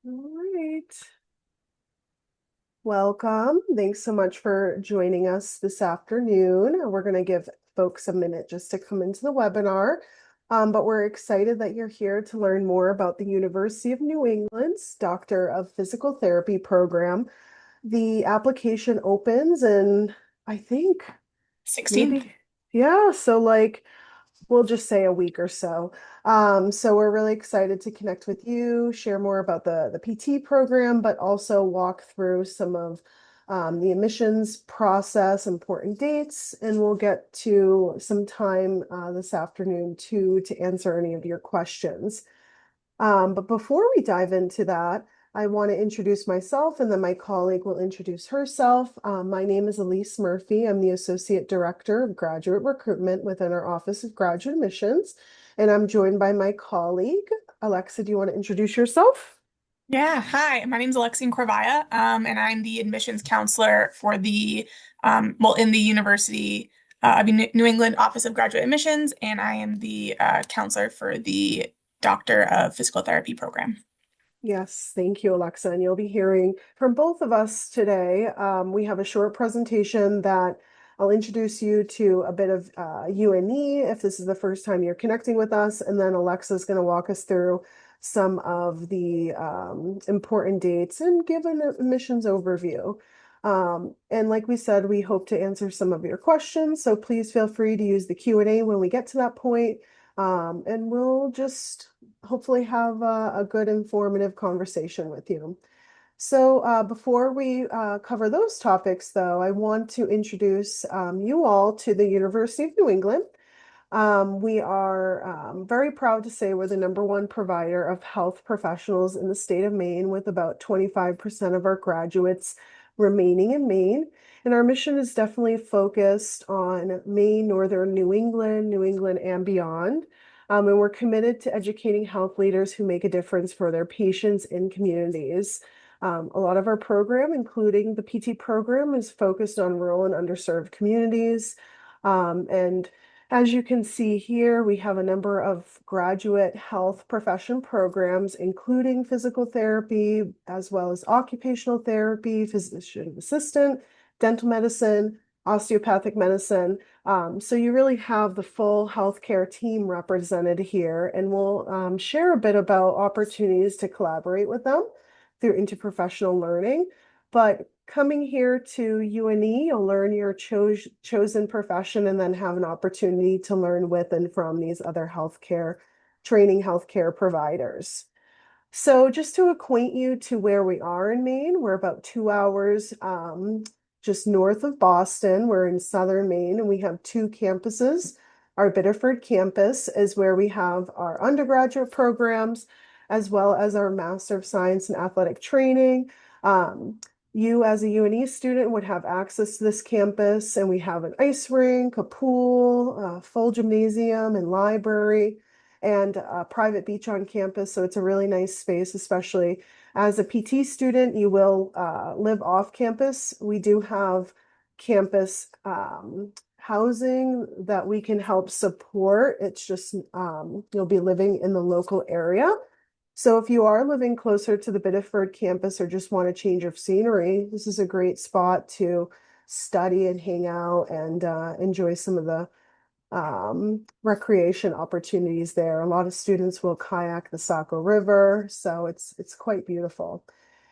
All right. Welcome. Thanks so much for joining us this afternoon. We're going to give folks a minute just to come into the webinar, but we're excited that you're here to learn more about the University of New England's Doctor of Physical Therapy program. The application opens in, I think, 16th. maybe, yeah, so we'll just say a week or so. So we're really excited to connect with you, share more about the PT program, but also walk through some of the admissions process, important dates, and we'll get to some time this afternoon too to answer any of your questions. But before we dive into that, I want to introduce myself and then my colleague will introduce herself. My name is Elise Murphy. I'm the Associate Director of Graduate Recruitment within our Office of Graduate Admissions, and I'm joined by my colleague. Alexa, do you want to introduce yourself? Yeah, hi, my name's Alexine Corvaya, and I'm the admissions counselor for in the University of New England Office of Graduate Admissions, and I am the counselor for the Doctor of Physical Therapy program. Yes, thank you, Alexa. And you'll be hearing from both of us today. We have a short presentation that I'll introduce you to a bit of UNE if this is the first time you're connecting with us. And then Alexa's going to walk us through some of the important dates and give an admissions overview. And like we said, we hope to answer some of your questions. So please feel free to use the Q&A when we get to that point. And we'll just hopefully have a good informative conversation with you. So before we cover those topics, though, I want to introduce you all to the University of New England. We are very proud to say we're the #1 provider of health professionals in the state of Maine, with about 25% of our graduates remaining in Maine. And our mission is definitely focused on Maine, Northern New England and beyond. And we're committed to educating health leaders who make a difference for their patients and communities. A lot of our program, including the PT program, is focused on rural and underserved communities. And as you can see here, we have a number of graduate health profession programs, including physical therapy, as well as occupational therapy, physician assistant, dental medicine, osteopathic medicine. So you really have the full healthcare team represented here, and we'll share a bit about opportunities to collaborate with them through interprofessional learning. But coming here to UNE, you'll learn your chosen profession and then have an opportunity to learn with and from these other healthcare providers. So just to acquaint you to where we are in Maine, we're about 2 hours just north of Boston. We're in southern Maine and we have two campuses. Our Biddeford campus is where we have our undergraduate programs, as well as our Master of Science in Athletic Training. You as a UNE student would have access to this campus, and we have an ice rink, a pool, a full gymnasium and library, and a private beach on campus. So it's a really nice space, especially as a PT student, you will live off campus. We do have campus housing that we can help support. It's just you'll be living in the local area. So if you are living closer to the Biddeford campus or just want a change of scenery, this is a great spot to study and hang out and enjoy some of the recreation opportunities there. A lot of students will kayak the Saco River, so it's quite beautiful.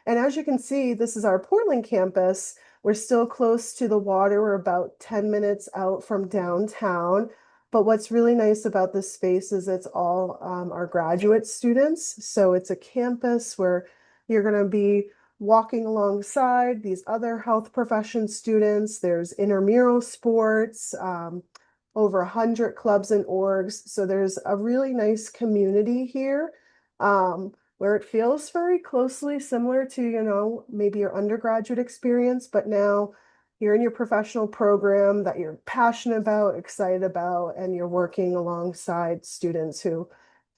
And as you can see, this is our Portland campus. We're still close to the water. We're about 10 minutes out from downtown. But what's really nice about this space is it's all our graduate students. So it's a campus where you're going to be walking alongside these other health profession students. There's intramural sports, over 100 clubs and orgs. So there's a really nice community here where it feels very closely similar to, maybe your undergraduate experience, but now you're in your professional program that you're passionate about, excited about, and you're working alongside students who,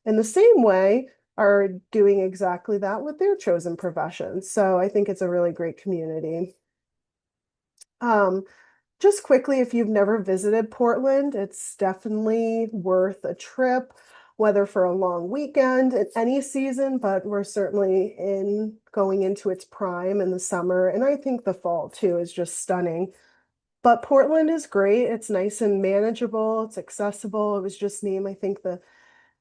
in the same way, are doing exactly that with their chosen profession. So I think it's a really great community. Um, just quickly, if you've never visited Portland, it's definitely worth a trip. whether for a long weekend at any season, but we're certainly in going into its prime in the summer. And I think the fall too is just stunning. But Portland is great. It's nice and manageable. It's accessible. It was just named, I think, the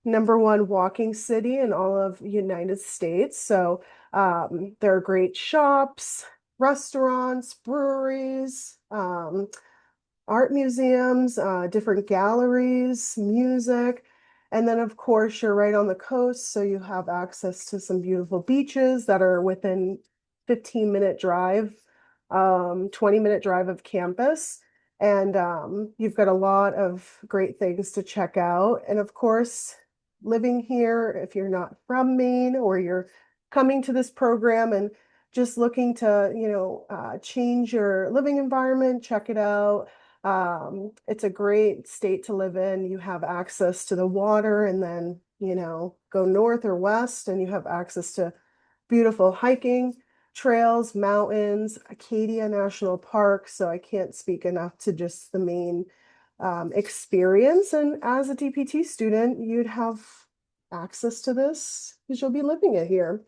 #1 walking city in all of United States. So there are great shops, restaurants, breweries, art museums, different galleries, music. And then, of course, you're right on the coast, so you have access to some beautiful beaches that are within 15-minute drive, 20-minute drive of campus. And you've got a lot of great things to check out. And of course, living here, if you're not from Maine or you're coming to this program and just looking to, change your living environment, check it out. It's a great state to live in. You have access to the water, and then, go north or west, and you have access to beautiful hiking trails, mountains, Acadia National Park. So I can't speak enough to just the main experience. And as a DPT student, you'd have access to this because you'll be living it here.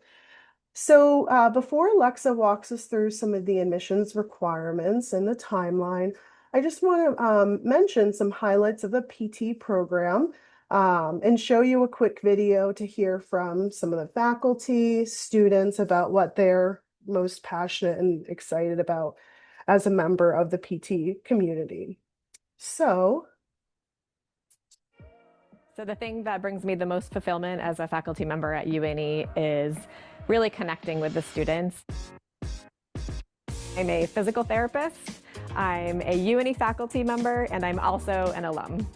So before Alexa walks us through some of the admissions requirements and the timeline, I just want to mention some highlights of the PT program and show you a quick video to hear from some of the faculty, students about what they're most passionate and excited about as a member of the PT community. So the thing that brings me the most fulfillment as a faculty member at UNE is really connecting with the students. I'm a physical therapist, I'm a UNE faculty member, and I'm also an alum.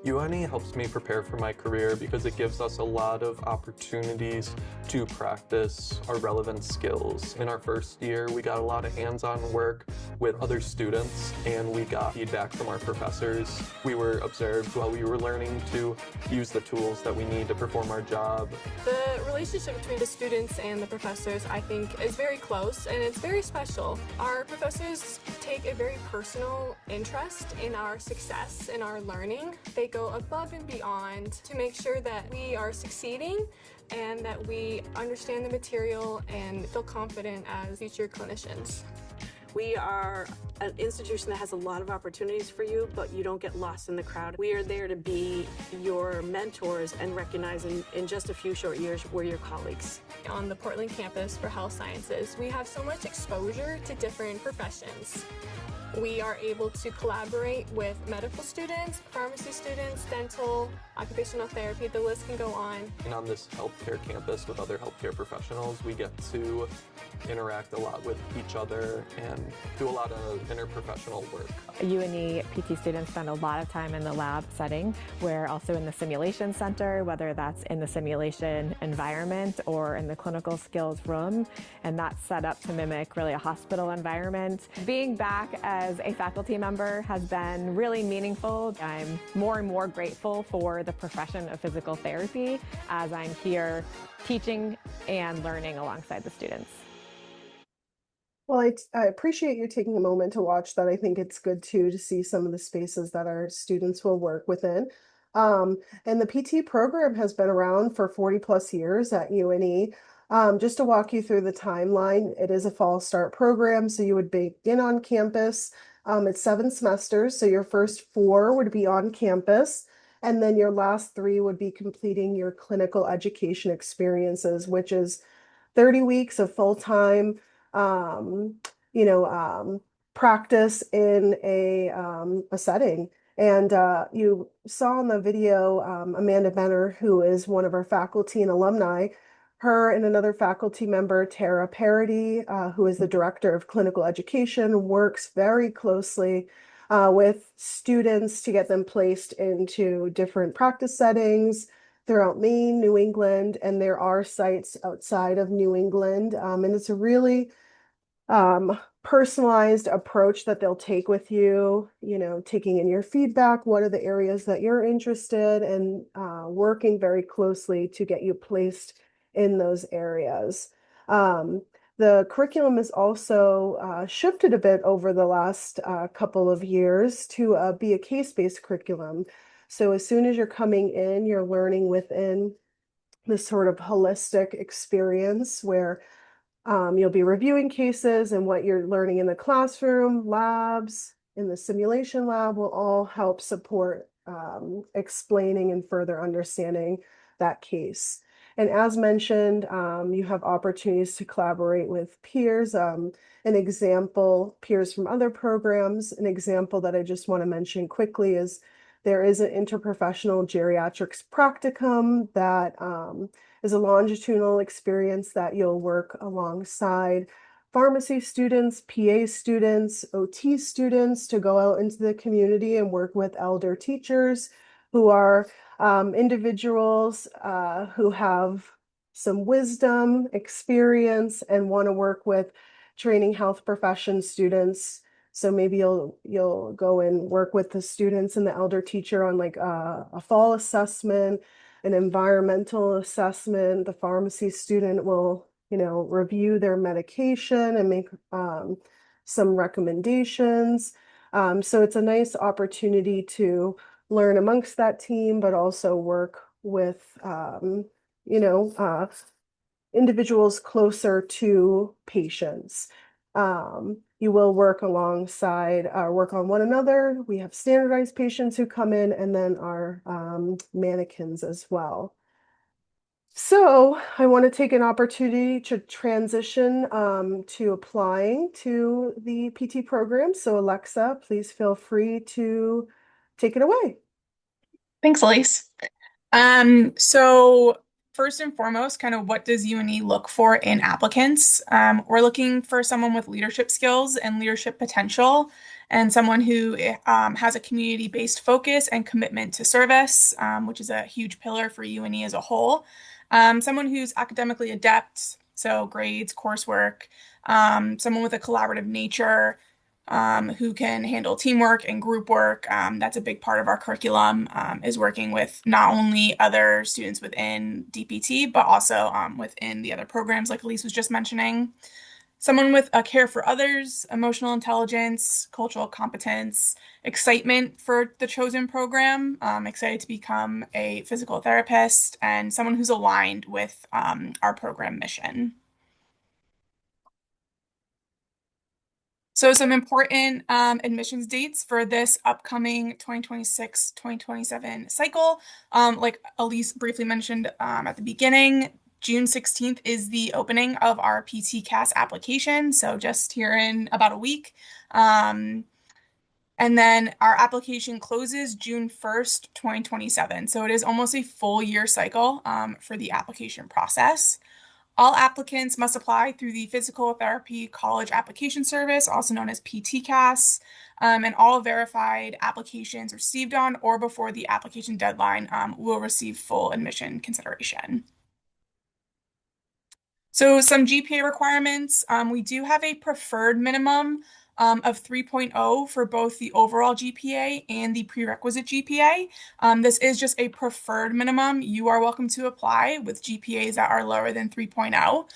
UNE helps me prepare for my career because it gives us a lot of opportunities to practice our relevant skills. In our first year, we got a lot of hands-on work with other students, and we got feedback from our professors. We were observed while we were learning to use the tools that we need to perform our job. The relationship between the students and the professors, I think, is very close, and it's very special. Our professors take a very personal interest in our success and our learning. They go above and beyond to make sure that we are succeeding and that we understand the material and feel confident as future clinicians. We are an institution that has a lot of opportunities for you, but you don't get lost in the crowd. We are there to be your mentors and recognize in just a few short years we're your colleagues. On the Portland campus for health sciences, we have so much exposure to different professions. We are able to collaborate with medical students, pharmacy students, dental, occupational therapy, the list can go on. And on this healthcare campus with other healthcare professionals, we get to interact a lot with each other and do a lot of interprofessional work. UNE PT students spend a lot of time in the lab setting. We're also in the simulation center, whether that's in the simulation environment or in the clinical skills room, and that's set up to mimic really a hospital environment. Being back as a faculty member has been really meaningful. I'm more and more grateful for the profession of physical therapy as I'm here teaching and learning alongside the students. Well, I appreciate you taking a moment to watch that. I think it's good too to see some of the spaces that our students will work within. And the PT program has been around for 40 plus years at UNE. Just to walk you through the timeline, it is a fall start program, so you would begin on campus. It's 7 semesters, so your first 4 would be on campus, and then your last 3 would be completing your clinical education experiences, which is 30 weeks of full-time um, practice in a setting. And you saw in the video Amanda Benner, who is one of our faculty and alumni, her and another faculty member, Tara Parody, who is the director of clinical education, works very closely with students to get them placed into different practice settings throughout Maine, New England, and there are sites outside of New England. And it's a really personalized approach that they'll take with you, taking in your feedback, what are the areas that you're interested in, working very closely to get you placed in those areas. The curriculum is also shifted a bit over the last couple of years to be a case-based curriculum. So as soon as you're coming in, you're learning within this sort of holistic experience where you'll be reviewing cases, and what you're learning in the classroom, labs, in the simulation lab will all help support explaining and further understanding that case. And as mentioned, you have opportunities to collaborate with peers. An example, peers from other programs, an example that I just want to mention quickly is there is an interprofessional geriatrics practicum that is a longitudinal experience that you'll work alongside pharmacy students, PA students, OT students to go out into the community and work with elder teachers who are individuals who have some wisdom, experience, and want to work with training health profession students. So maybe you'll go and work with the students and the elder teacher on like a fall assessment, an environmental assessment. The pharmacy student will, review their medication and make some recommendations. So it's a nice opportunity to learn amongst that team, but also work with, you know, uh, individuals closer to patients. You will work alongside, work on one another. We have standardized patients who come in, and then our mannequins as well. So I want to take an opportunity to transition to applying to the PT program. So Alexa, please feel free to take it away. Thanks, Elise. So first and foremost, kind of what does UNE look for in applicants? We're looking for someone with leadership skills and leadership potential, and someone who has a community-based focus and commitment to service, which is a huge pillar for UNE as a whole. Someone who's academically adept, so grades, coursework, someone with a collaborative nature, who can handle teamwork and group work. That's a big part of our curriculum, is working with not only other students within D.P.T, but also within the other programs like Elise was just mentioning. Someone with a care for others, emotional intelligence, cultural competence, excitement for the chosen program, excited to become a physical therapist, and someone who's aligned with our program mission. So some important admissions dates for this upcoming 2026-2027 cycle. Like Elise briefly mentioned at the beginning, June 16th is the opening of our PT-CAS application, so just here in about a week. And then our application closes June 1st, 2027. So it is almost a full year cycle for the application process. All applicants must apply through the Physical Therapy College Application Service, also known as PT-CAS, and all verified applications received on or before the application deadline will receive full admission consideration. So some GPA requirements, we do have a preferred minimum of 3.0 for both the overall GPA and the prerequisite GPA. This is just a preferred minimum. You are welcome to apply with GPAs that are lower than 3.0,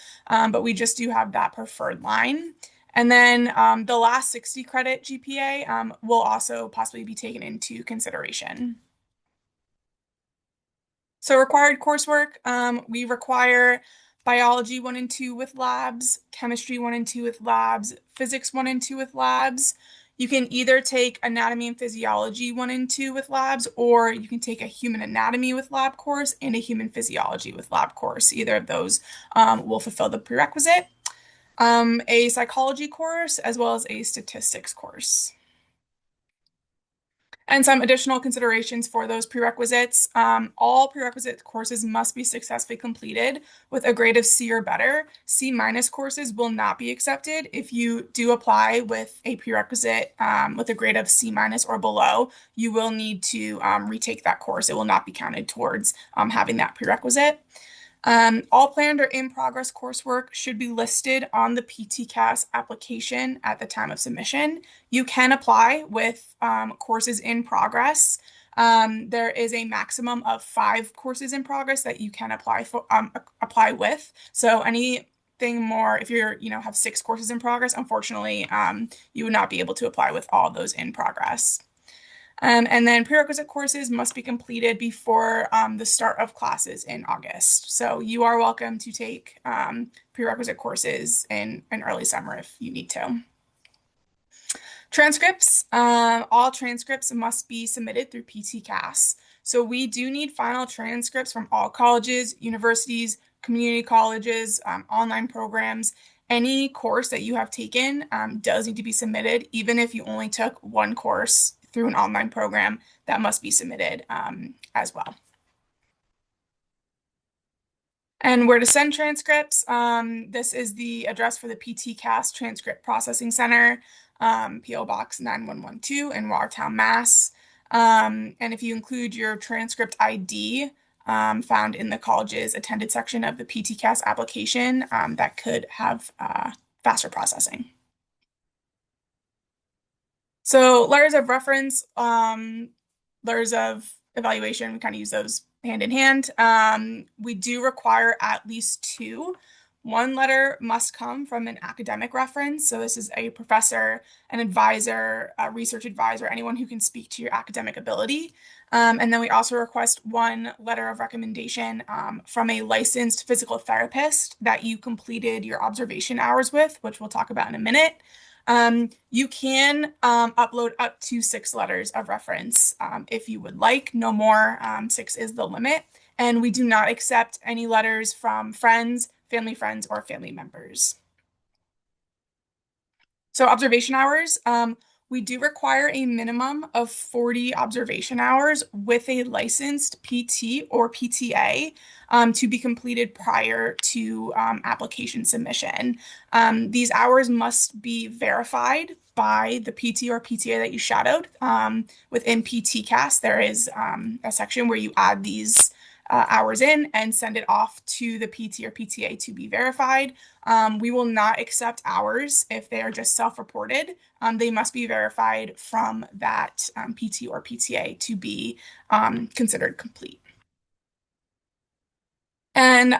but we just do have that preferred line. And then the last 60 credit GPA will also possibly be taken into consideration. So required coursework, we require biology 1 and 2 with labs, chemistry 1 and 2 with labs, physics 1 and 2 with labs. You can either take anatomy and physiology 1 and 2 with labs, or you can take a human anatomy with lab course and a human physiology with lab course. Either of those will fulfill the prerequisite. A psychology course as well as a statistics course. And some additional considerations for those prerequisites. All prerequisite courses must be successfully completed with a grade of C or better. C minus courses will not be accepted. If you do apply with a prerequisite with a grade of C minus or below, you will need to retake that course. It will not be counted towards having that prerequisite. All planned or in progress coursework should be listed on the PT-CAS application at the time of submission. You can apply with courses in progress. There is a maximum of 5 courses in progress that you can apply with. So anything more, if you're, have 6 courses in progress, unfortunately, you would not be able to apply with all of those in progress. And then prerequisite courses must be completed before the start of classes in August. So you are welcome to take prerequisite courses in early summer if you need to. Transcripts, all transcripts must be submitted through PTCAS. So we do need final transcripts from all colleges, universities, community colleges, online programs. Any course that you have taken does need to be submitted, even if you only took one course through an online program, that must be submitted as well. And where to send transcripts. This is the address for the PTCAS Transcript Processing Center, PO Box 9112 in Watertown, Mass. And if you include your transcript ID found in the college's attended section of the PTCAS application, that could have faster processing. So letters of reference, letters of evaluation, we kind of use those hand in hand. We do require at least two. One letter must come from an academic reference. So this is a professor, an advisor, a research advisor, anyone who can speak to your academic ability. And then we also request one letter of recommendation from a licensed physical therapist that you completed your observation hours with, which we'll talk about in a minute. You can upload up to 6 letters of reference if you would like. No more, 6 is the limit. And we do not accept any letters from friends, or family members. So observation hours, we do require a minimum of 40 observation hours with a licensed PT or PTA to be completed prior to application submission. These hours must be verified by the PT or PTA that you shadowed. Within PTCAS, there is a section where you add these hours in and send it off to the PT or PTA to be verified. We will not accept hours if they are just self-reported. They must be verified from that PT or PTA to be considered complete. And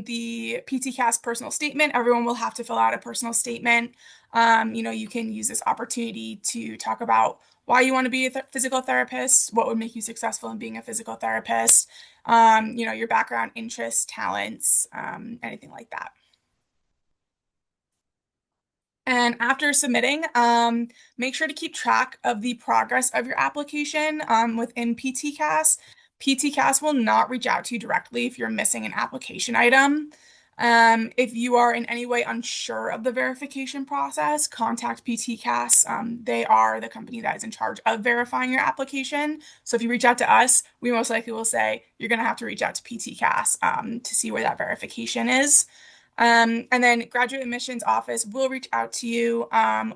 the PTCAS personal statement, everyone will have to fill out a personal statement. You can use this opportunity to talk about why you want to be a physical therapist, what would make you successful in being a physical therapist, your background, interests, talents, anything like that. And after submitting, make sure to keep track of the progress of your application within PTCAS. PTCAS will not reach out to you directly if you're missing an application item. If you are in any way unsure of the verification process, contact PTCAS. They are the company that is in charge of verifying your application. So if you reach out to us, we most likely will say you're going to have to reach out to PTCAS to see where that verification is. And then graduate admissions office will reach out to you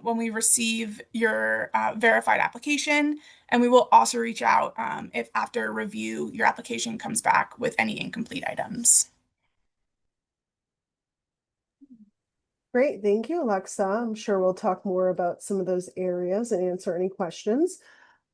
when we receive your verified application. And we will also reach out if after review your application comes back with any incomplete items. Great, thank you, Alexa. I'm sure we'll talk more about some of those areas and answer any questions.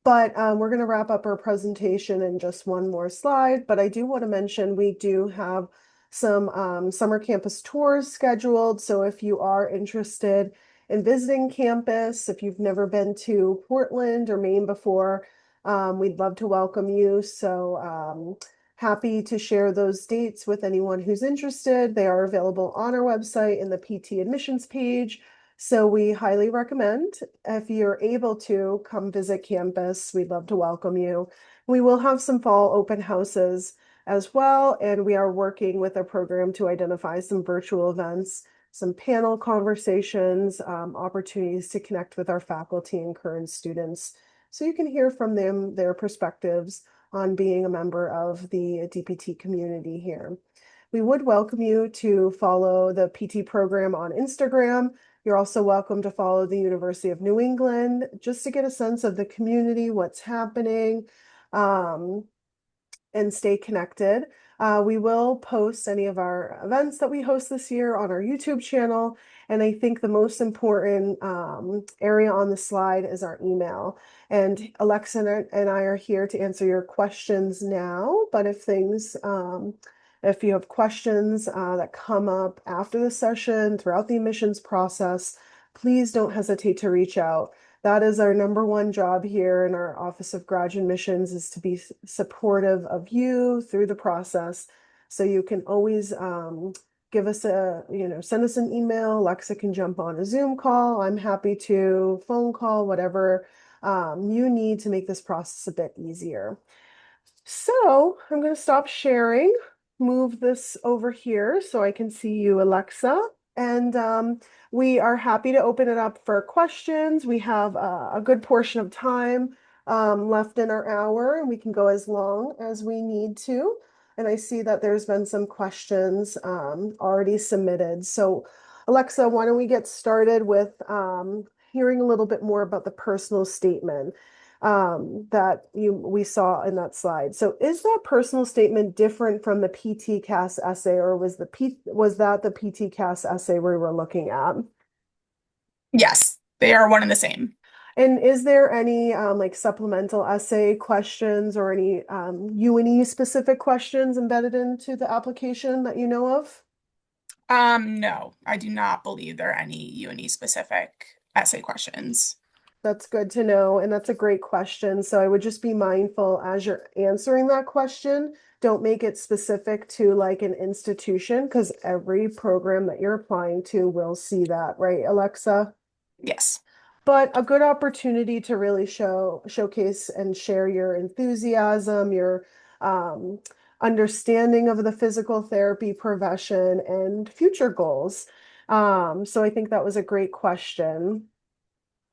But we're going to wrap up our presentation in just one more slide. But I do want to mention we do have some summer campus tours scheduled. So if you are interested in visiting campus, if you've never been to Portland or Maine before, we'd love to welcome you. So happy to share those dates with anyone who's interested. They are available on our website in the PT admissions page. So we highly recommend if you're able to come visit campus, we'd love to welcome you. We will have some fall open houses as well, and we are working with a program to identify some virtual events, some panel conversations, opportunities to connect with our faculty and current students. So you can hear from them, their perspectives on being a member of the D.P.T community here. We would welcome you to follow the PT program on Instagram. You're also welcome to follow the University of New England just to get a sense of the community, what's happening, and stay connected. We will post any of our events that we host this year on our YouTube channel. And I think the most important area on the slide is our email. And Alexa and I are here to answer your questions now. But if you have questions that come up after the session, throughout the admissions process, please don't hesitate to reach out. That is our number one job here in our Office of Graduate Admissions, is to be supportive of you through the process. So you can always give us send us an email. Alexa can jump on a Zoom call. I'm happy to phone call, whatever you need to make this process a bit easier. So I'm going to stop sharing, move this over here so I can see you, Alexa. And we are happy to open it up for questions. We have a good portion of time left in our hour, and we can go as long as we need to. And I see that there's been some questions already submitted. So Alexa, why don't we get started with hearing a little bit more about the personal statement that we saw in that slide. So is that personal statement different from the PT CAS essay, or was that the PT CAS essay we were looking at? Yes, they are one and the same. And is there any like supplemental essay questions or any UNE specific questions embedded into the application that you know of? No, I do not believe there are any UNE specific essay questions. That's good to know, and that's a great question. So I would just be mindful as you're answering that question, don't make it specific to like an institution, because every program that you're applying to will see that, right, Alexa? Yes. But a good opportunity to really showcase and share your enthusiasm, your understanding of the physical therapy profession and future goals. So I think that was a great question.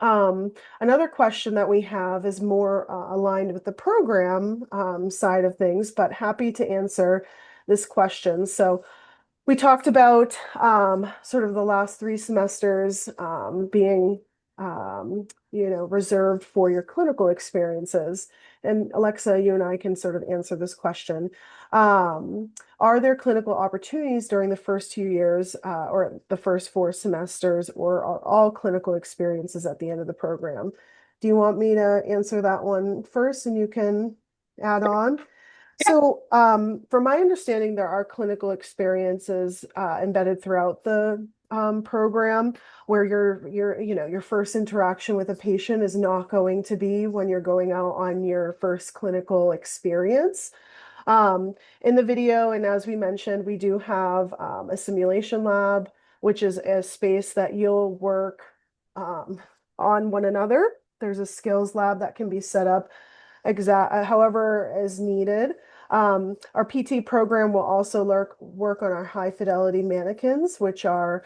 Another question that we have is more aligned with the program side of things, but happy to answer this question. So we talked about sort of the last 3 semesters being reserved for your clinical experiences. And Alexa, you and I can sort of answer this question. Are there clinical opportunities during the first 2 years or the first 4 semesters, or are all clinical experiences at the end of the program? Do you want me to answer that one first and you can add on? So, from my understanding, there are clinical experiences embedded throughout the program where your first interaction with a patient is not going to be when you're going out on your first clinical experience. In the video, and as we mentioned, we do have a simulation lab, which is a space that you'll work on one another. There's a skills lab that can be set up however is needed. Our PT program will also work on our high fidelity mannequins, which are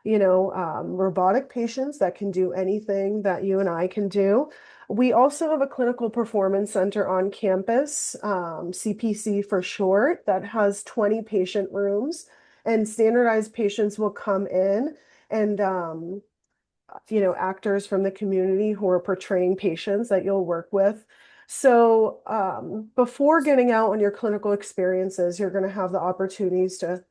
robotic patients that can do anything that you and I can do. We also have a clinical performance center on campus, CPC for short, that has 20 patient rooms, and standardized patients will come in and actors from the community who are portraying patients that you'll work with. So before getting out on your clinical experiences, you're going to have the opportunities to,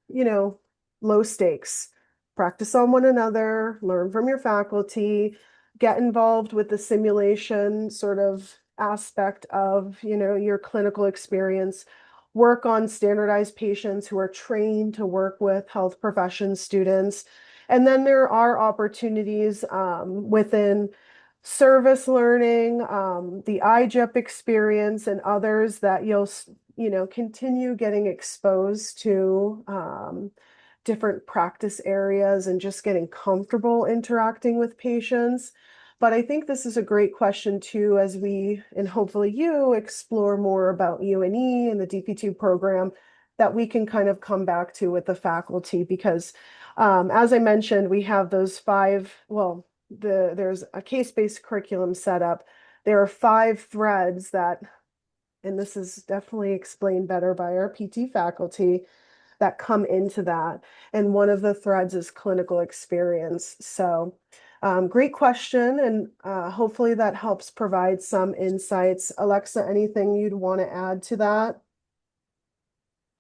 low stakes, practice on one another, learn from your faculty, get involved with the simulation sort of aspect of, your clinical experience, work on standardized patients who are trained to work with health profession students. And then there are opportunities within service learning, the IJEP experience, and others that you'll continue getting exposed to different practice areas and just getting comfortable interacting with patients. But I think this is a great question too, as we, and hopefully you, explore more about UNE and the DP2 program, that we can kind of come back to with the faculty, because as I mentioned, we have those there's a case-based curriculum set up. There are 5 threads that, and this is definitely explained better by our PT faculty, that come into that. And one of the threads is clinical experience. So great question. And hopefully that helps provide some insights. Alexa, anything you'd want to add to that?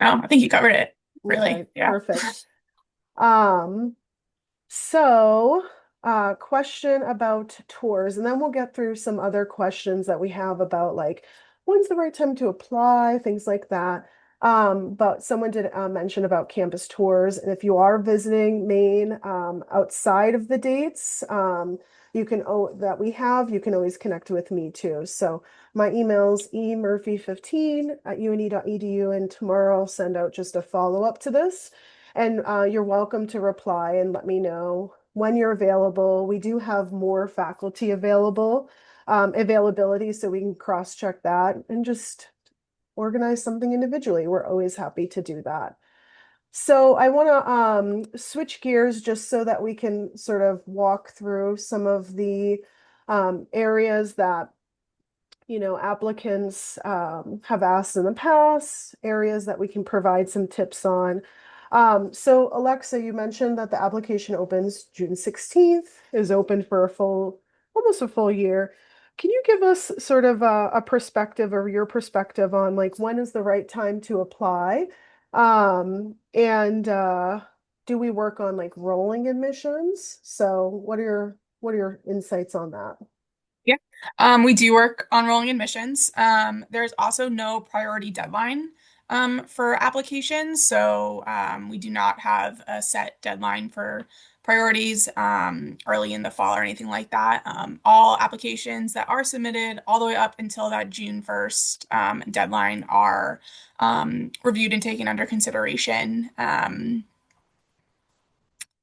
No, I think you covered it. Really. Okay, Yeah. perfect. Question about tours, and then we'll get through some other questions that we have about like, when's the right time to apply, things like that. But someone did mention about campus tours, and if you are visiting Maine outside of the dates you can that we have, you can always connect with me too. So my email's emurphy15@une.edu, and tomorrow I'll send out just a follow-up to this. And you're welcome to reply and let me know when you're available. We do have more faculty availability, so we can cross-check that and just organize something individually. We're always happy to do that. So I want to switch gears just so that we can sort of walk through some of the areas that applicants have asked in the past, areas that we can provide some tips on. So Alexa, you mentioned that the application opens June 16th, is open for almost a full year. Can you give us sort of a perspective or your perspective on like when is the right time to apply? And do we work on like rolling admissions? So what are your insights on that? Yeah. We do work on rolling admissions. There's also no priority deadline for applications. So we do not have a set deadline for priorities early in the fall or anything like that. All applications that are submitted all the way up until that June 1st deadline are reviewed and taken under consideration.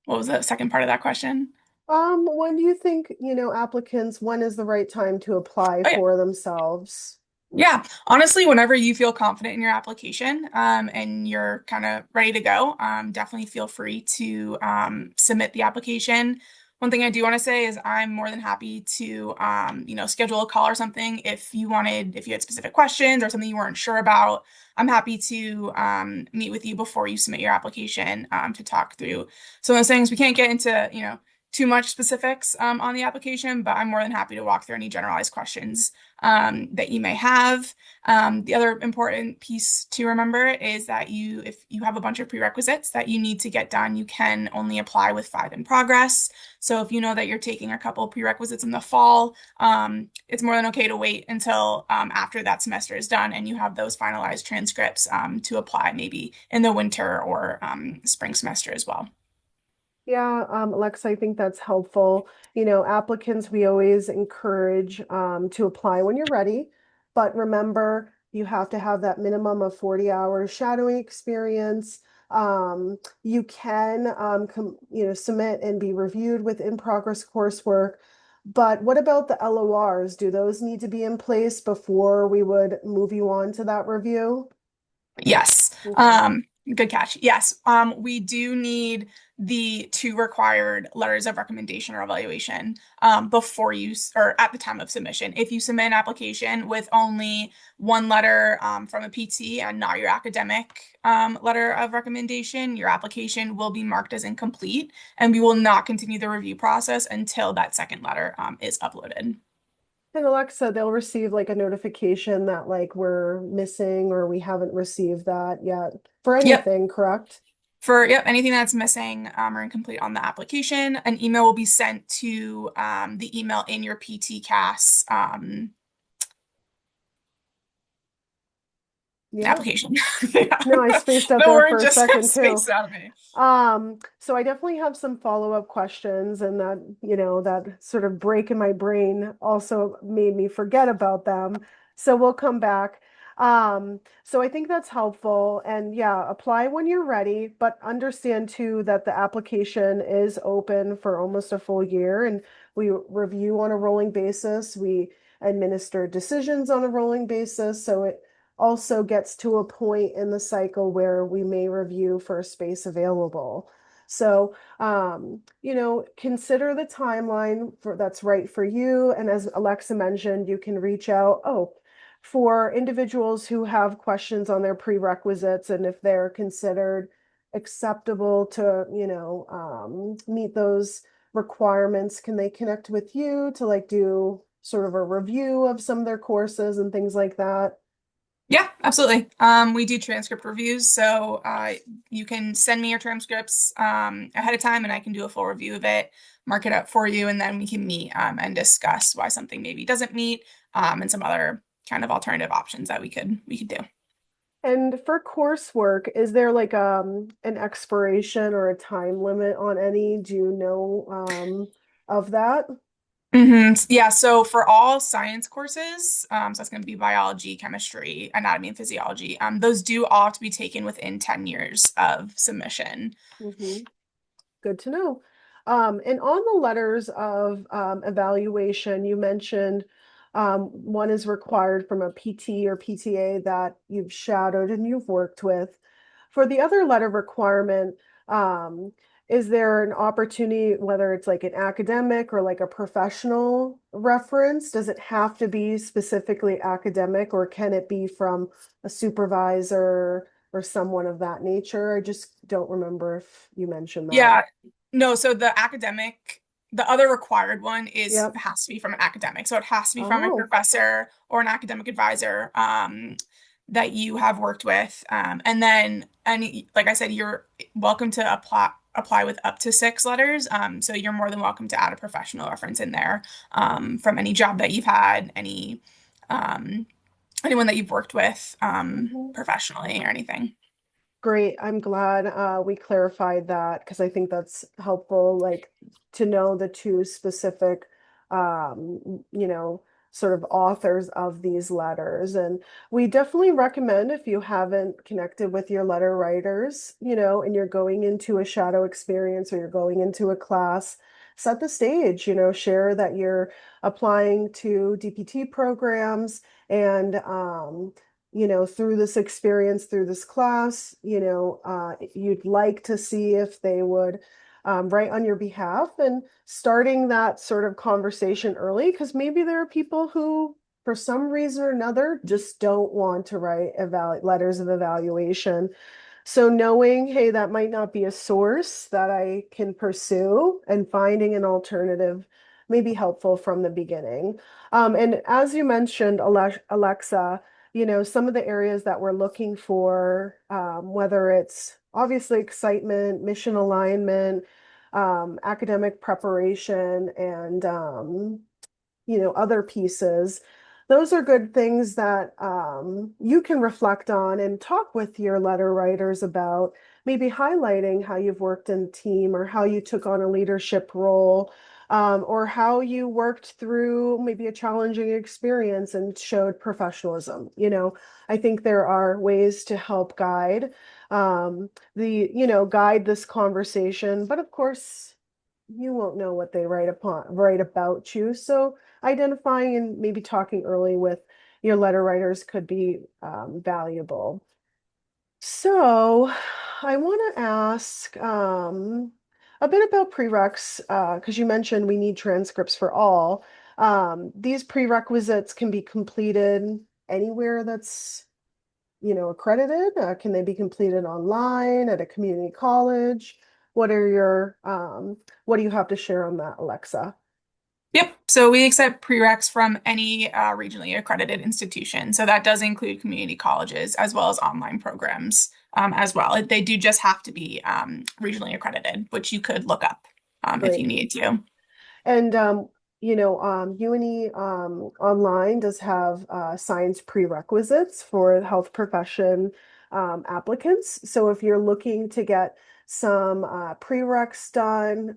What was the second part of that question? When do you think, applicants, when is the right time to apply Oh, yeah. for themselves? Yeah, honestly, whenever you feel confident in your application and you're kind of ready to go, definitely feel free to submit the application. One thing I do want to say is I'm more than happy to, schedule a call or something if you had specific questions or something you weren't sure about. I'm happy to meet with you before you submit your application to talk through some of those things. We can't get into, too much specifics on the application, but I'm more than happy to walk through any generalized questions that you may have. The other important piece to remember is that if you have a bunch of prerequisites that you need to get done, you can only apply with 5 in progress. So if you know that you're taking a couple prerequisites in the fall, it's more than okay to wait until after that semester is done and you have those finalized transcripts to apply maybe in the winter or spring semester as well. Yeah, Alexa, I think that's helpful. Applicants, we always encourage to apply when you're ready, but remember, you have to have that minimum of 40 hours shadowing experience. You can submit and be reviewed with in-progress coursework. But what about the LORs? Do those need to be in place before we would move you on to that review? Yes. Okay. Good catch. Yes. We do need the 2 required letters of recommendation or evaluation before or at the time of submission. If you submit an application with only 1 letter from a PT and not your academic letter of recommendation, your application will be marked as incomplete, and we will not continue the review process until that second letter is uploaded. And Alexa, they'll receive like a notification that like we're missing or we haven't received that yet for Yep. anything, correct? For anything that's missing or incomplete on the application, an email will be sent to the email in your PT CAS Yeah. application. Yeah. No, I spaced out The there word for a just got second too. spaced out of me. So I definitely have some follow-up questions, and that sort of break in my brain also made me forget about them. So we'll come back. So I think that's helpful. And yeah, apply when you're ready, but understand too that the application is open for almost a full year, and we review on a rolling basis. We administer decisions on a rolling basis. So it also gets to a point in the cycle where we may review for a space available. So, consider the timeline that's right for you. And as Alexa mentioned, you can reach out. Oh, for individuals who have questions on their prerequisites and if they're considered acceptable to, meet those requirements, can they connect with you to like do sort of a review of some of their courses and things like that? Yeah, absolutely. We do transcript reviews, so you can send me your transcripts ahead of time, and I can do a full review of it, mark it up for you, and then we can meet and discuss why something maybe doesn't meet and some other kind of alternative options that we could do. And for coursework, is there like an expiration or a time limit on any? Do you know of that? Yeah, so for all science courses, so that's going to be biology, chemistry, anatomy, and physiology, those do all have to be taken within 10 years of submission. Hmm. Good to know. And on the letters of evaluation, you mentioned one is required from a PT or PTA that you've shadowed and you've worked with. For the other letter requirement, um, is there an opportunity, whether it's like an academic or like a professional reference? Does it have to be specifically academic, or can it be from a supervisor or someone of that nature? I just don't remember if you mentioned that. Yeah, no, so the other required one Yep. has to be from an academic. So it has to be from a Oh. professor or an academic advisor that you have worked with. And then like I said, you're welcome to apply with up to 6 letters. So you're more than welcome to add a professional reference in there from any job that you've had, um, anyone that you've worked with Mhm. professionally or anything. Great. I'm glad we clarified that, because I think that's helpful, like to know the two specific, you know, sort of authors of these letters. And we definitely recommend, if you haven't connected with your letter writers, and you're going into a shadow experience or you're going into a class, set the stage, share that you're applying to DPT programs and, through this experience, through this class, you'd like to see if they would write on your behalf, and starting that sort of conversation early, because maybe there are people who, for some reason or another, just don't want to write letters of evaluation. So knowing, hey, that might not be a source that I can pursue, and finding an alternative may be helpful from the beginning. And as you mentioned, Alexa, some of the areas that we're looking for, whether it's obviously excitement, mission alignment, academic preparation, and other pieces. Those are good things that you can reflect on and talk with your letter writers about, maybe highlighting how you've worked in team, or how you took on a leadership role, or how you worked through maybe a challenging experience and showed professionalism. I think there are ways to help guide guide this conversation, but of course, you won't know what they write about you. So identifying and maybe talking early with your letter writers could be valuable. So I want to ask a bit about prereqs, because you mentioned we need transcripts for all. These prerequisites can be completed anywhere that's, accredited. Can they be completed online at a community college? What do you have to share on that, Alexa? Yep. So we accept prereqs from any regionally accredited institution. So that does include community colleges as well as online programs as well. They do just have to be regionally accredited, which you could look up if you Great. needed to. And UNE online does have science prerequisites for health profession applicants. So if you're looking to get some prereqs done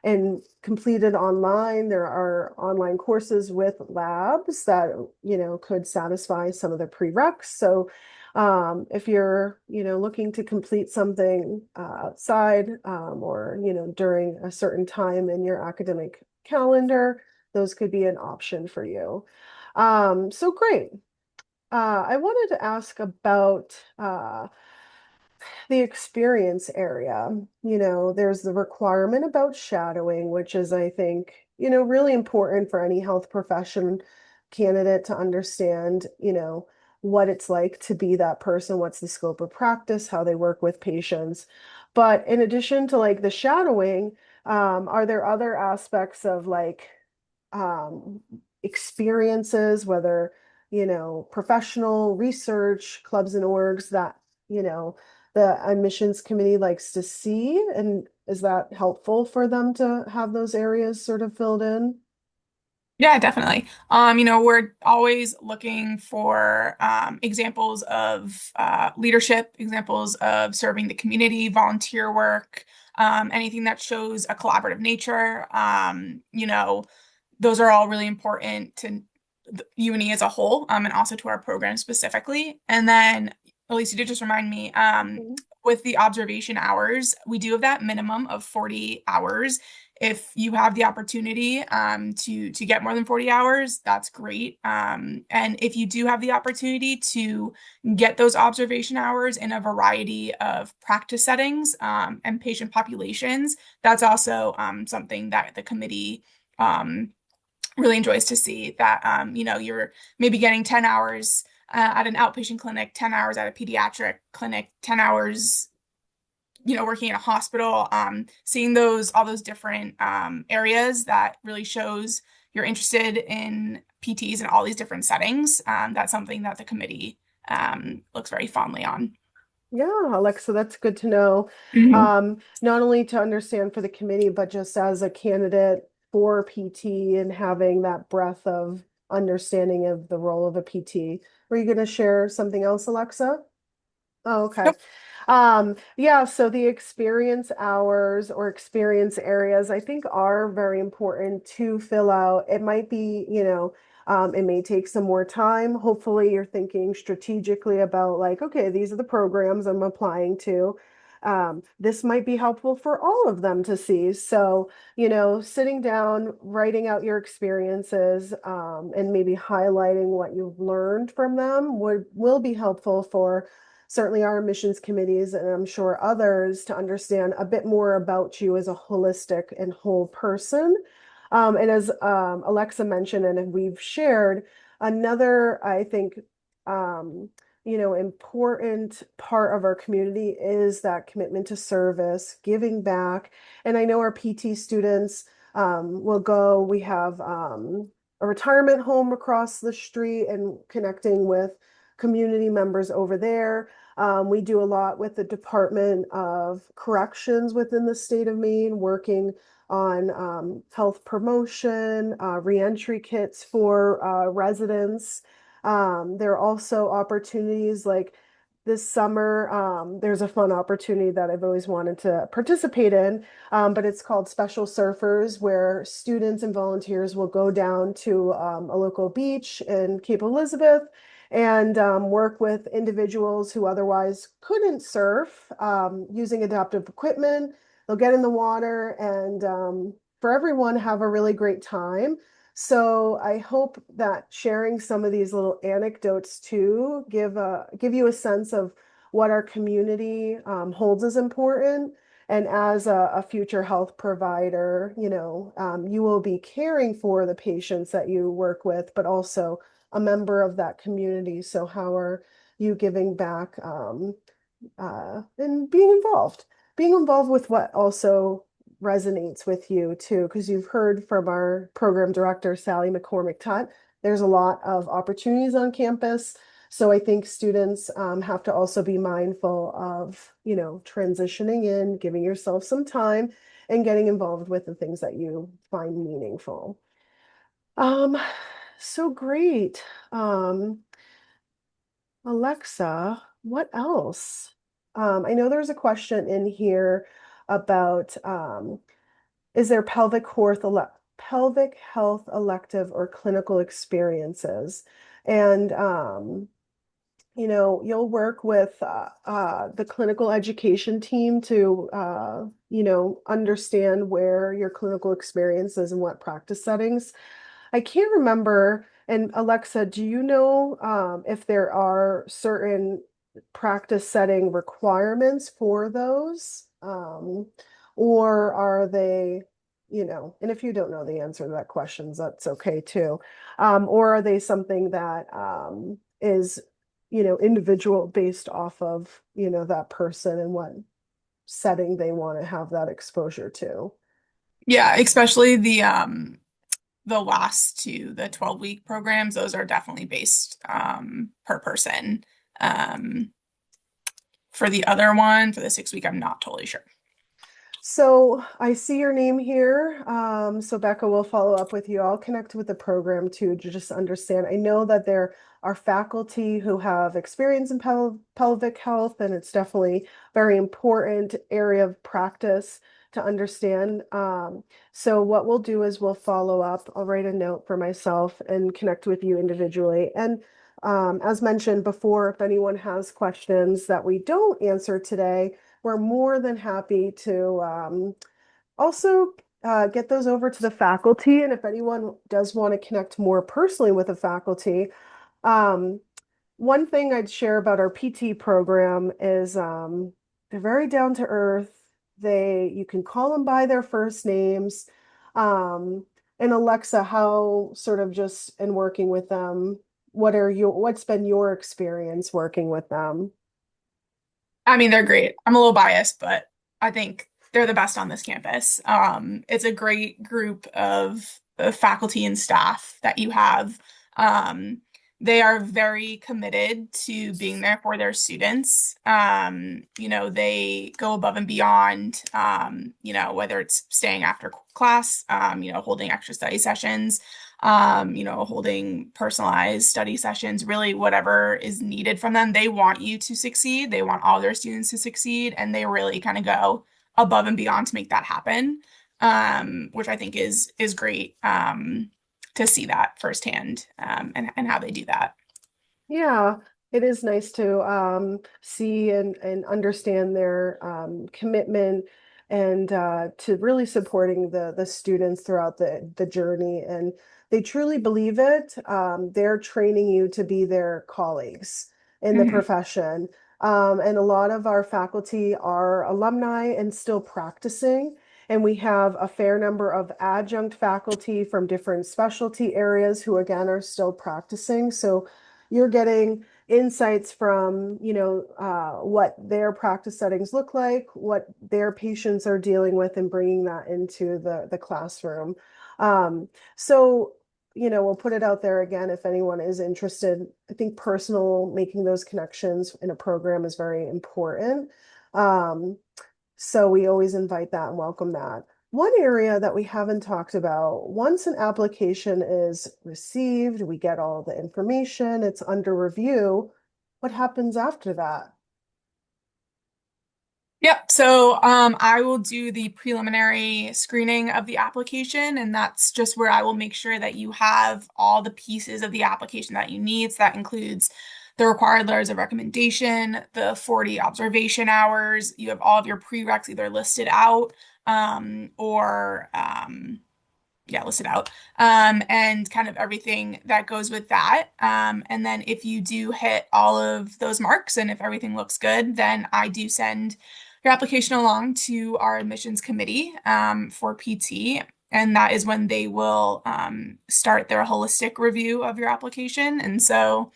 and completed online, there are online courses with labs that could satisfy some of the prereqs. So if you're looking to complete something outside, or during a certain time in your academic calendar, those could be an option for you. So great. I wanted to ask about the experience area. There's the requirement about shadowing, which is, I think, really important for any health profession candidate to understand, what it's like to be that person, what's the scope of practice, how they work with patients. But in addition to like the shadowing, are there other aspects of like um, experiences, whether, professional research, clubs and orgs that, the admissions committee likes to see? And is that helpful for them to have those areas sort of filled in? Yeah, definitely. We're always looking for examples of leadership, examples of serving the community, volunteer work, anything that shows a collaborative nature. Those are all really important to the UNE as a whole, and also to our program specifically. And then, Elise, you did just remind me, with the observation hours, we do have that minimum of 40 hours. If you have the opportunity to get more than 40 hours, that's great. And if you do have the opportunity to get those observation hours in a variety of practice settings and patient populations, that's also something that the committee um, really enjoys to see that you're maybe getting 10 hours at an outpatient clinic, 10 hours at a pediatric clinic, 10 hours working in a hospital, seeing all those different areas that really shows you're interested in PTs in all these different settings. That's something that the committee looks very fondly on. Yeah, Alexa, that's good to know. Mhm. Not only to understand for the committee, but just as a candidate for PT and having that breadth of understanding of the role of a PT. Were you going to share something else, Alexa? Oh, okay. Nope. Yeah, so the experience hours or experience areas, I think are very important to fill out. It might be, it may take some more time. Hopefully, you're thinking strategically about like, okay, these are the programs I'm applying to. This might be helpful for all of them to see. So, sitting down, writing out your experiences, and maybe highlighting what you've learned from them will be helpful for certainly our admissions committees, and I'm sure others, to understand a bit more about you as a holistic and whole person. And as Alexa mentioned, and we've shared, another, I think, um, important part of our community is that commitment to service, giving back. And I know our PT students will go, we have a retirement home across the street and connecting with community members over there. We do a lot with the Department of Corrections within the state of Maine, working on health promotion, reentry kits for residents. There are also opportunities like this summer. There's a fun opportunity that I've always wanted to participate in, but it's called Special Surfers, where students and volunteers will go down to a local beach in Cape Elizabeth and work with individuals who otherwise couldn't surf using adaptive equipment. They'll get in the water and for everyone have a really great time. So I hope that sharing some of these little anecdotes too give you a sense of what our community holds as important. And as a future health provider, you will be caring for the patients that you work with, but also a member of that community. So how are you giving back and being involved? Being involved with what also resonates with you too, because you've heard from our program director, Sally McCormick-Tutt, there's a lot of opportunities on campus. So I think students have to also be mindful of, transitioning in, giving yourself some time and getting involved with the things that you find meaningful. Um, so great. Um, Alexa, what else? I know there's a question in here about is there pelvic health elective or clinical experiences? And you'll work with the clinical education team to understand where your clinical experience is and what practice settings. I can't remember. And Alexa, do you know if there are certain practice setting requirements for those? Or are they, and if you don't know the answer to that question, that's okay too. Or are they something that is, individual based off of, that person and what setting they want to have that exposure to? Yeah, especially the last two, the 12-week programs, those are definitely based per person. Um, for the other one, for the 6 week, I'm not totally sure. So I see your name here. So Becca will follow up with you. I'll connect with the program too to just understand. I know that there are faculty who have experience in pelvic health, and it's definitely a very important area of practice to understand. So what we'll do is we'll follow up. I'll write a note for myself and connect with you individually. And as mentioned before, if anyone has questions that we don't answer today, we're more than happy to also get those over to the faculty. And if anyone does want to connect more personally with the faculty, um, one thing I'd share about our PT program is they're very down to earth. You can call them by their first names. Um, and Alexa, how sort of just in working with them, what's been your experience working with them? I mean, they're great. I'm a little biased, but I think they're the best on this campus. It's a great group of faculty and staff that you have. Um, they are very committed to being there for their students. They go above and beyond, whether it's staying after class, holding extra study sessions, holding personalized study sessions, really whatever is needed from them. They want you to succeed. They want all their students to succeed, and they really kind of go above and beyond to make that happen, which I think is great to see that firsthand, and how they do that. Yeah, it is nice to see and understand their commitment and to really supporting the students throughout the journey. And they truly believe it. They're training you to be their colleagues in the Mhm. profession. And a lot of our faculty are alumni and still practicing. And we have a fair number of adjunct faculty from different specialty areas who, again, are still practicing. So you're getting insights from, what their practice settings look like, what their patients are dealing with, and bringing that into the classroom. So, we'll put it out there again if anyone is interested. I think personal making those connections in a program is very important. Um, so we always invite that and welcome that. One area that we haven't talked about, once an application is received, we get all the information, it's under review. What happens after that? Yep. So I will do the preliminary screening of the application, and that's just where I will make sure that you have all the pieces of the application that you need. So that includes the required letters of recommendation, the 40 observation hours. You have all of your prereqs either listed out or yeah, listed out, and kind of everything that goes with that. And then if you do hit all of those marks and if everything looks good, then I do send your application along to our admissions committee for PT. And that is when they will start their holistic review of your application. And so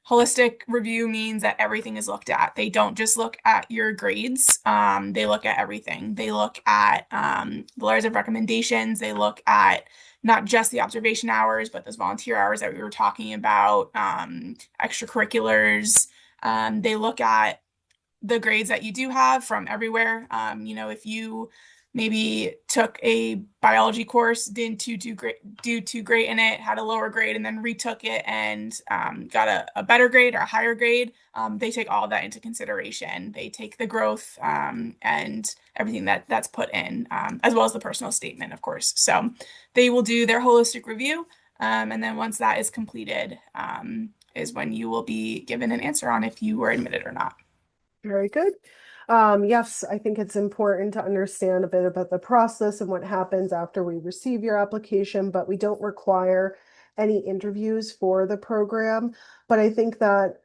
holistic review means that everything is looked at. They don't just look at your grades. They look at everything. They look at the letters of recommendations. They look at not just the observation hours, but those volunteer hours that we were talking about, extracurriculars. They look at the grades that you do have from everywhere. If you maybe took a biology course, didn't do too great in it, had a lower grade, and then retook it and got a better grade or a higher grade, they take all of that into consideration. They take the growth and everything that's put in, as well as the personal statement, of course. So they will do their holistic review, and then once that is completed, is when you will be given an answer on if you were admitted or not. Very good. Yes, I think it's important to understand a bit about the process and what happens after we receive your application, but we don't require any interviews for the program. But I think that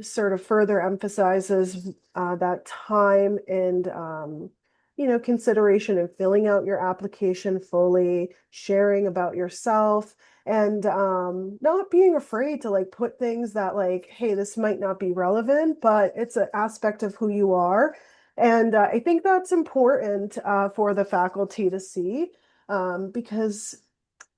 sort of further emphasizes that time and consideration of filling out your application fully, sharing about yourself, and not being afraid to like put things that like, hey, this might not be relevant, but it's an aspect of who you are. And I think that's important for the faculty to see because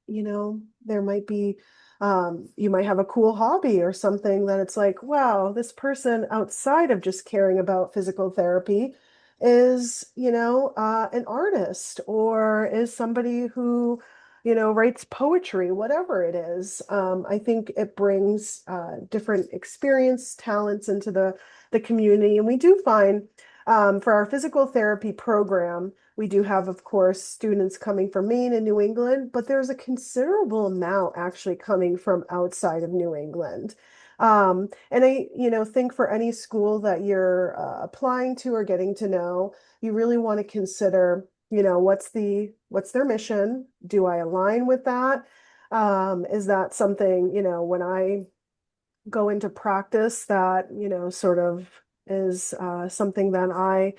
there might be, you might have a cool hobby or something that it's like, wow, this person outside of just caring about physical therapy is, an artist or is somebody who, writes poetry, whatever it is. I think it brings different experience, talents into the community. And we do find for our physical therapy program, we do have, of course, students coming from Maine and New England, but there's a considerable amount actually coming from outside of New England. And I, think for any school that you're applying to or getting to know, you really want to consider, what's their mission? Do I align with that? Is that something, when I go into practice that, sort of is something that I,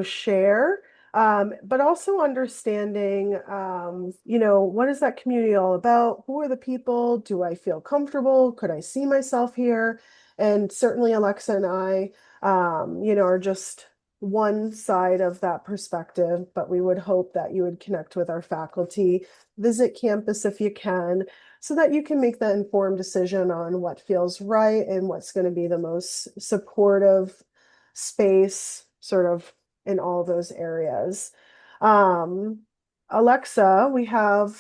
share. But also understanding, what is that community all about? Who are the people? Do I feel comfortable? Could I see myself here? And certainly Alexa and I, are just one side of that perspective, but we would hope that you would connect with our faculty, visit campus if you can, so that you can make that informed decision on what feels right and what's going to be the most supportive space, sort of in all those areas. Um, Alexa, we have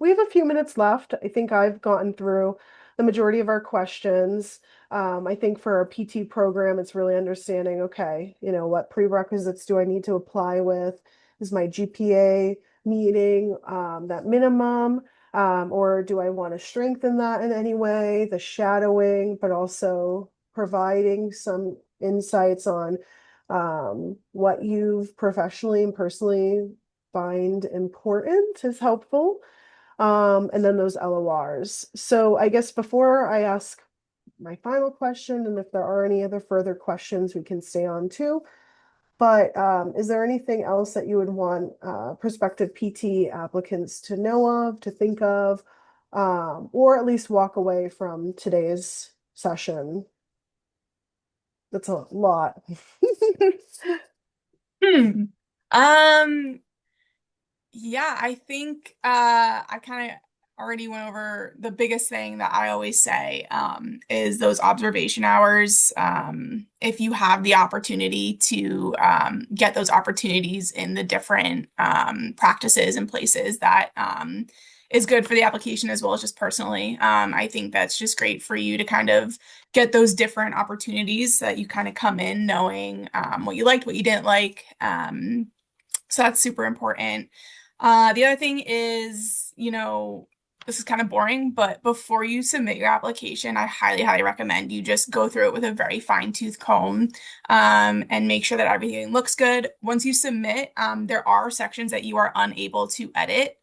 a few minutes left. I think I've gotten through the majority of our questions. I think for our PT program, it's really understanding, okay, what prerequisites do I need to apply with? Is my GPA meeting that minimum? Or do I want to strengthen that in any way? The shadowing, but also providing some insights on what you've professionally and personally find important is helpful. And then those LORs. So I guess before I ask my final question, and if there are any other further questions, we can stay on too. But is there anything else that you would want prospective PT applicants to know of, to think of, or at least walk away from today's session? That's a lot. Hmm. Um, Yeah, I think I kind of already went over the biggest thing that I always say is those observation hours. If you have the opportunity to get those opportunities in the different practices and places that is good for the application as well as just personally. I think that's just great for you to kind of get those different opportunities so that you kind of come in knowing what you liked, what you didn't like. So that's super important. The other thing is, this is kind of boring, but before you submit your application, I highly, highly recommend you just go through it with a very fine-tooth comb, and make sure that everything looks good. Once you submit, there are sections that you are unable to edit,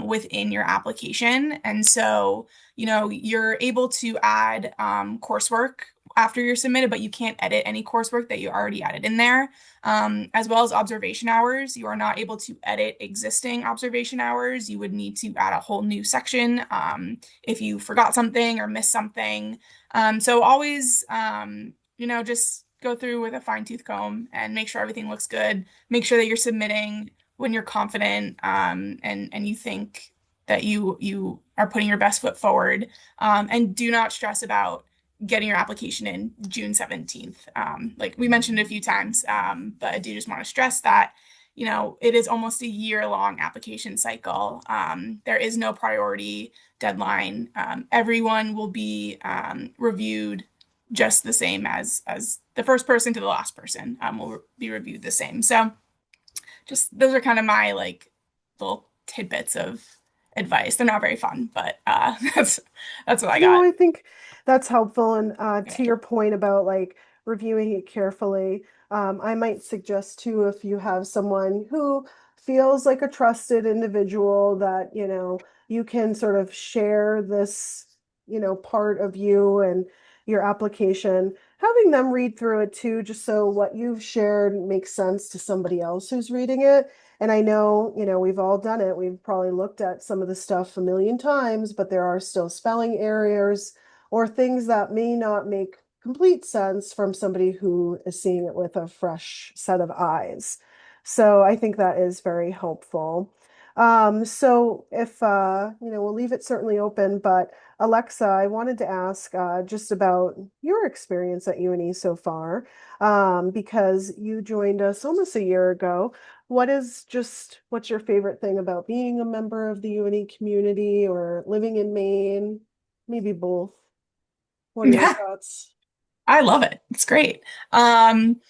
within your application. And so, you're able to add, coursework after you're submitted, but you can't edit any coursework that you already added in there. As well as observation hours. You are not able to edit existing observation hours. You would need to add a whole new section if you forgot something or missed something. So always, just go through with a fine-tooth comb and make sure everything looks good. Make sure that you're submitting when you're confident, and you think that you are putting your best foot forward. And do not stress about getting your application in June 17th. Like we mentioned a few times, but I do just want to stress that, it is almost a year-long application cycle. There is no priority deadline. Everyone will be reviewed just the same as the first person to the last person will be reviewed the same. So just those are kind of my like little tidbits of advice. They're not very fun, but that's what I No, got. I think that's helpful. And to Okay. your point about like reviewing it carefully, I might suggest too, if you have someone who feels like a trusted individual that, you can sort of share this, part of you and your application, having them read through it too, just so what you've shared makes sense to somebody else who's reading it. And I know, we've all done it. We've probably looked at some of the stuff a million times, but there are still spelling errors or things that may not make complete sense from somebody who is seeing it with a fresh set of eyes. So I think that is very helpful. So if we'll leave it certainly open, but Alexa, I wanted to ask just about your experience at UNE so far, because you joined us almost a year ago. What's your favorite thing about being a member of the UNE community or living in Maine? Maybe both. What are your Yeah, thoughts? I love it. It's great. Um,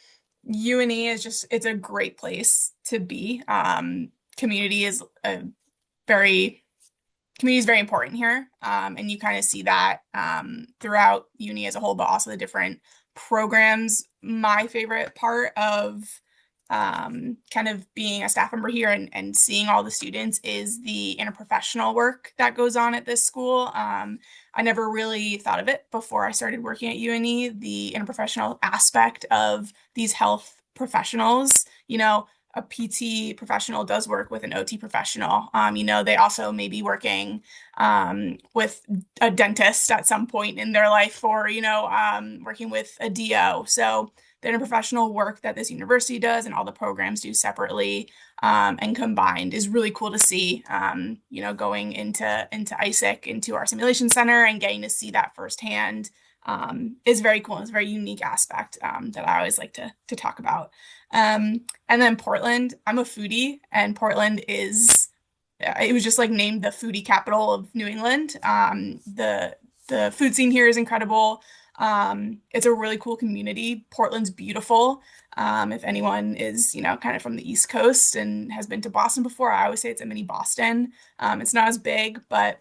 UNE is just, it's a great place to be. Community is a very community is very important here. And you kind of see that throughout uni as a whole, but also the different programs. My favorite part of kind of being a staff member here and seeing all the students is the interprofessional work that goes on at this school. I never really thought of it before I started working at UNE, the interprofessional aspect of these health professionals. A PT professional does work with an OT professional. They also may be working with a dentist at some point in their life or, working with a DO. So the interprofessional work that this university does and all the programs do separately and combined is really cool to see, going into ISIC, into our simulation center and getting to see that firsthand is very cool. It's a very unique aspect that I always like to talk about. And then Portland, I'm a foodie, and Portland is it was just like named the foodie capital of New England. The food scene here is incredible. It's a really cool community. Portland's beautiful. If anyone is, kind of from the East Coast and has been to Boston before, I always say it's a mini Boston. It's not as big, but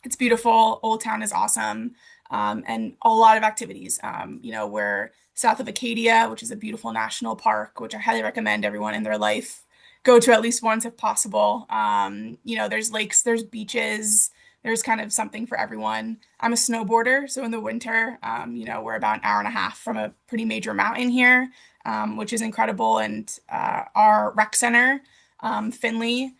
it's beautiful. Old Town is awesome. And a lot of activities. We're south of Acadia, which is a beautiful national park, which I highly recommend everyone in their life go to at least once if possible. There's lakes, there's beaches, there's kind of something for everyone. I'm a snowboarder, so in the winter, we're about an hour and a half from a pretty major mountain here, which is incredible. And our rec center, Finley,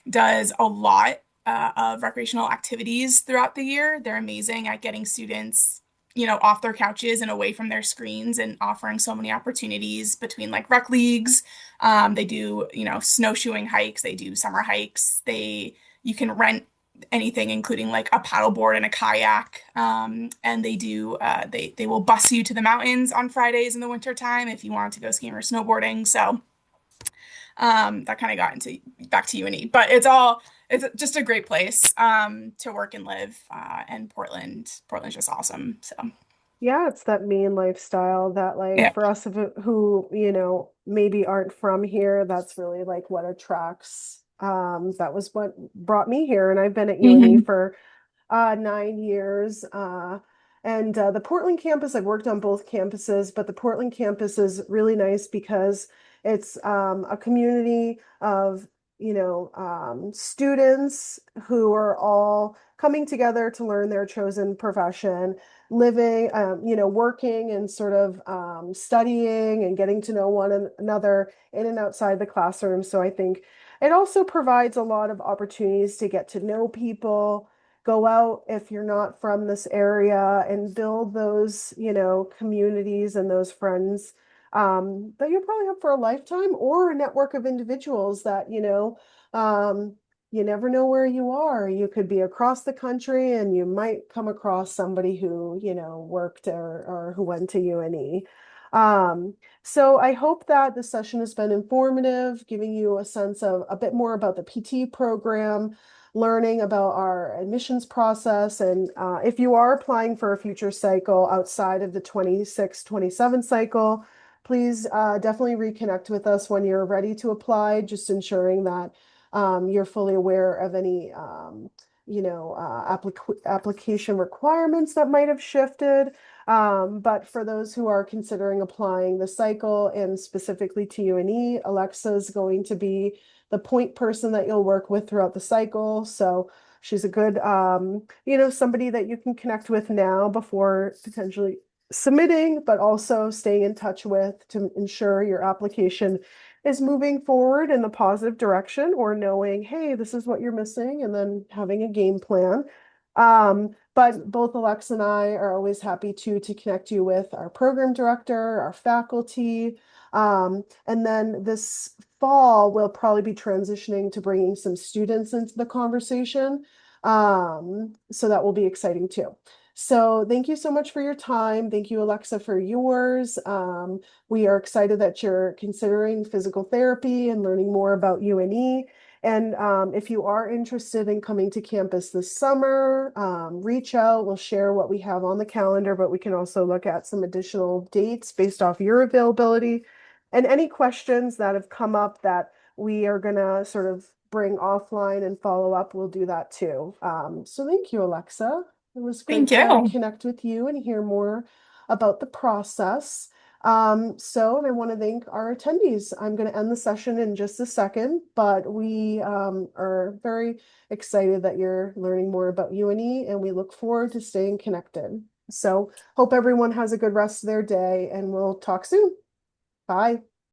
does a lot of recreational activities throughout the year. They're amazing at getting students, off their couches and away from their screens and offering so many opportunities between like rec leagues. They do, snowshoeing hikes. They do summer hikes. You can rent anything, including like a paddleboard and a kayak. And they will bus you to the mountains on Fridays in the winter time if you want to go skiing or snowboarding. So that kind of got into back to UNE, but it's just a great place to work and live. And Portland's just awesome. So Yeah, it's that Maine lifestyle that like yeah. for us who, maybe aren't from here, that's really like what attracts. That was what brought me here. And I've been at UNE Mhm. for 9 years. And the Portland campus, I've worked on both campuses, but the Portland campus is really nice because it's a community of, students who are all coming together to learn their chosen profession, living, working and sort of studying and getting to know one another in and outside the classroom. So I think it also provides a lot of opportunities to get to know people, go out if you're not from this area and build those, communities and those friends that you'll probably have for a lifetime or a network of individuals that, you never know where you are. You could be across the country and you might come across somebody who, worked or who went to UNE. So I hope that this session has been informative, giving you a sense of a bit more about the PT program, learning about our admissions process. And if you are applying for a future cycle outside of the 26-27 cycle, please definitely reconnect with us when you're ready to apply, just ensuring that you're fully aware of any application requirements that might have shifted. But for those who are considering applying the cycle and specifically to UNE, Alexa is going to be the point person that you'll work with throughout the cycle. So she's a good, somebody that you can connect with now before potentially submitting, but also staying in touch with to ensure your application is moving forward in a positive direction or knowing, hey, this is what you're missing, and then having a game plan. But both Alexa and I are always happy to connect you with our program director, our faculty, And then this fall, we'll probably be transitioning to bringing some students into the conversation. So that will be exciting too. So thank you so much for your time. Thank you, Alexa, for yours. We are excited that you're considering physical therapy and learning more about UNE. And if you are interested in coming to campus this summer, reach out. We'll share what we have on the calendar, but we can also look at some additional dates based off your availability. And any questions that have come up that we are going to sort of bring offline and follow up, we'll do that too. So thank you, Alexa. It was great Thank to you. connect with you and hear more about the process. So I want to thank our attendees. I'm going to end the session in just a second, but we are very excited that you're learning more about UNE, and we look forward to staying connected. So hope everyone has a good rest of their day, and we'll talk soon. Bye.